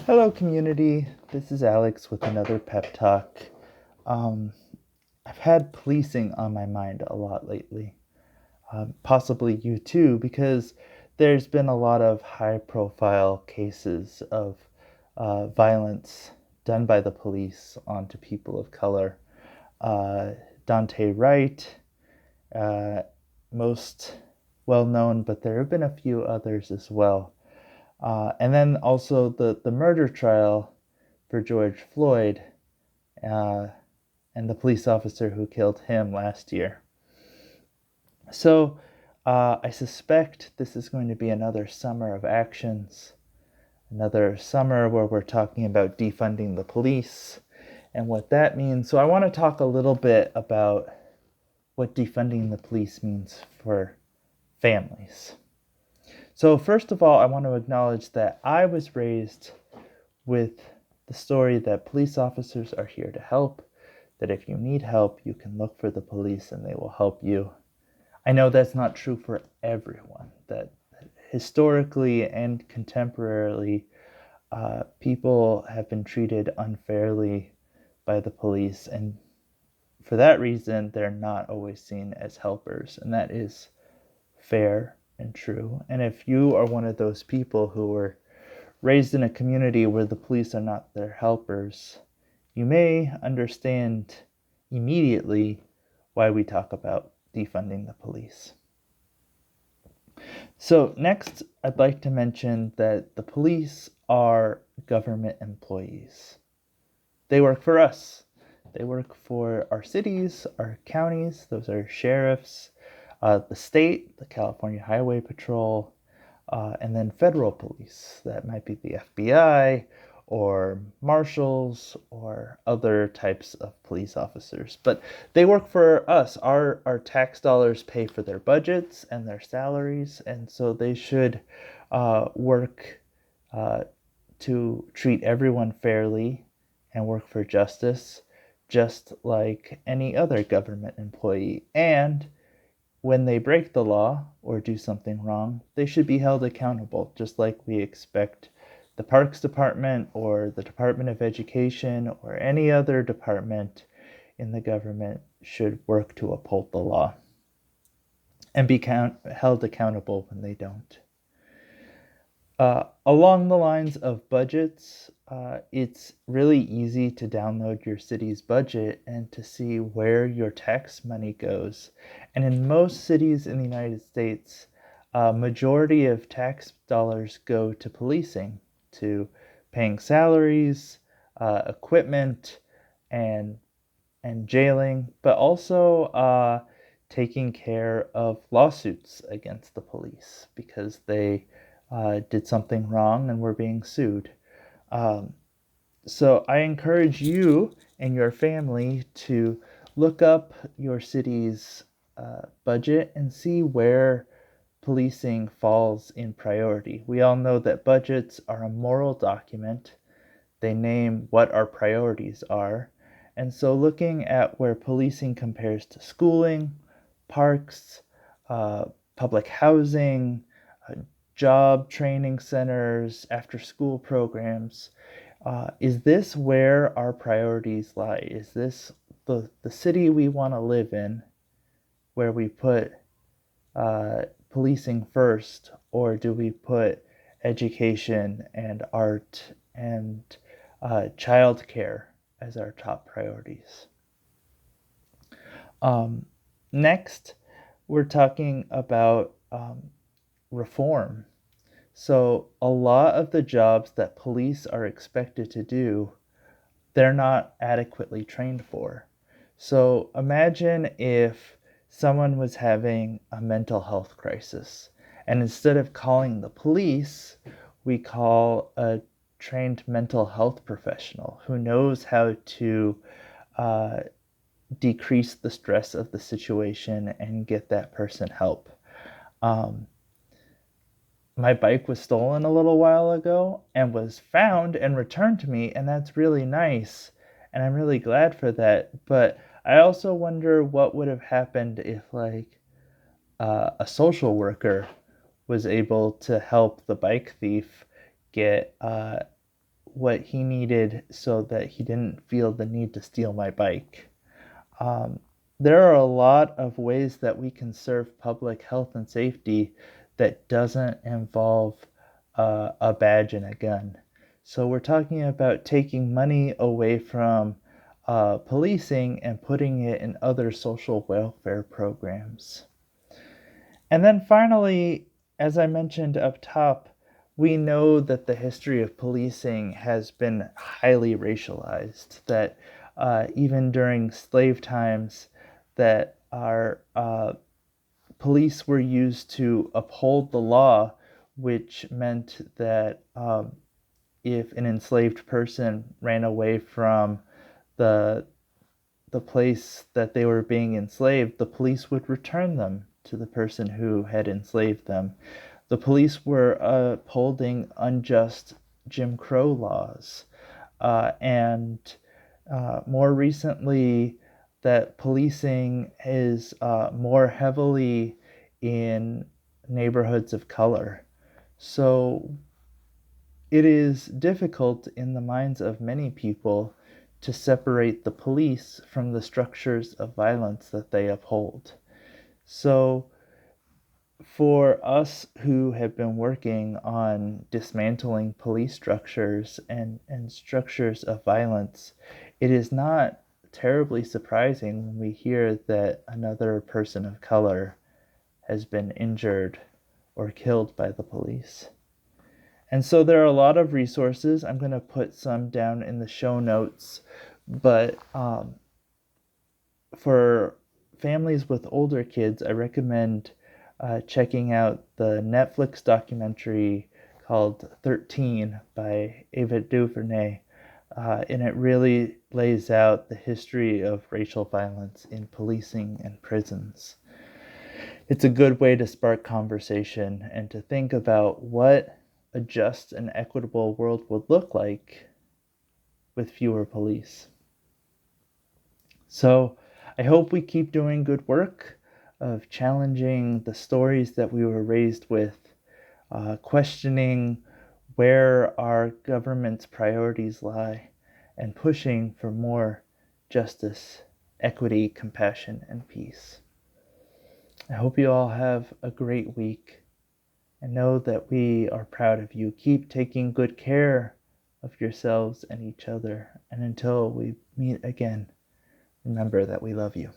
Hello, community. This is Alex with another pep talk. Um, I've had policing on my mind a lot lately, possibly you too, because there's been a lot of high profile cases of violence done by the police onto people of color. Uh, Dante Wright, uh, most well known, but there have been a few others as well. And then also the murder trial for George Floyd uh, and the police officer who killed him last year. So I suspect this is going to be another summer of actions, another summer where we're talking about defunding the police and what that means. So I want to talk a little bit about what defunding the police means for families. So, first of all, I want to acknowledge that I was raised with the story that police officers are here to help, that if you need help, you can look for the police and they will help you. I know that's not true for everyone, that historically and contemporarily, people have been treated unfairly by the police, and for that reason, they're not always seen as helpers, and that is fair and true. And if you are one of those people who were raised in a community where the police are not their helpers, you may understand immediately why we talk about defunding the police. So, next, I'd like to mention that the police are government employees. They work for us. They work for our cities, our counties, those are sheriffs, the state, the California Highway Patrol, and then federal police. That might be the FBI or marshals or other types of police officers. But they work for us. Our tax dollars pay for their budgets and their salaries, and so they should work to treat everyone fairly and work for justice, just like any other government employee. And when they break the law or do something wrong, they should be held accountable, just like we expect the Parks Department or the Department of Education or any other department in the government should work to uphold the law and be held accountable when they don't. Along the lines of budgets, it's really easy to download your city's budget and to see where your tax money goes. And in most cities in the United States, a majority of tax dollars go to policing, to paying salaries, equipment, and jailing, but also taking care of lawsuits against the police because they did something wrong and were being sued. Um, so I encourage you and your family to look up your city's budget and see where policing falls in priority. We all know that budgets are a moral document. They name what our priorities are. And so looking at where policing compares to schooling, parks, public housing, job training centers, after school programs. Is this where our priorities lie? Is this the city we want to live in where we put policing first, or do we put education and art and childcare as our top priorities? Next, we're talking about reform. So a lot of the jobs that police are expected to do, they're not adequately trained for. So imagine if someone was having a mental health crisis, and instead of calling the police, we call a trained mental health professional who knows how to uh, decrease the stress of the situation and get that person help. Um, my bike was stolen a little while ago and was found and returned to me, and that's really nice. And I'm really glad for that. But I also wonder what would have happened if, like, a social worker was able to help the bike thief get what he needed so that he didn't feel the need to steal my bike. Um, there are a lot of ways that we can serve public health and safety that doesn't involve a badge and a gun. So we're talking about taking money away from policing and putting it in other social welfare programs. And then finally, as I mentioned up top, we know that the history of policing has been highly racialized, that even during slave times, that our police were used to uphold the law, which meant that if an enslaved person ran away from the the place that they were being enslaved, the police would return them to the person who had enslaved them. The police were upholding unjust Jim Crow laws. And more recently, that policing is more heavily in neighborhoods of color. So it is difficult in the minds of many people to separate the police from the structures of violence that they uphold. So, for us who have been working on dismantling police structures and structures of violence, it is not terribly surprising when we hear that another person of color has been injured or killed by the police. And so there are a lot of resources. I'm going to put some down in the show notes. But for families with older kids, I recommend checking out the Netflix documentary called 13 by Ava DuVernay. And it really lays out the history of racial violence in policing and prisons. It's a good way to spark conversation and to think about what a just and equitable world would look like with fewer police. So I hope we keep doing good work of challenging the stories that we were raised with, questioning where our government's priorities lie, and pushing for more justice, equity, compassion, and peace. I hope you all have a great week and know that we are proud of you. Keep taking good care of yourselves and each other. And until we meet again, remember that we love you.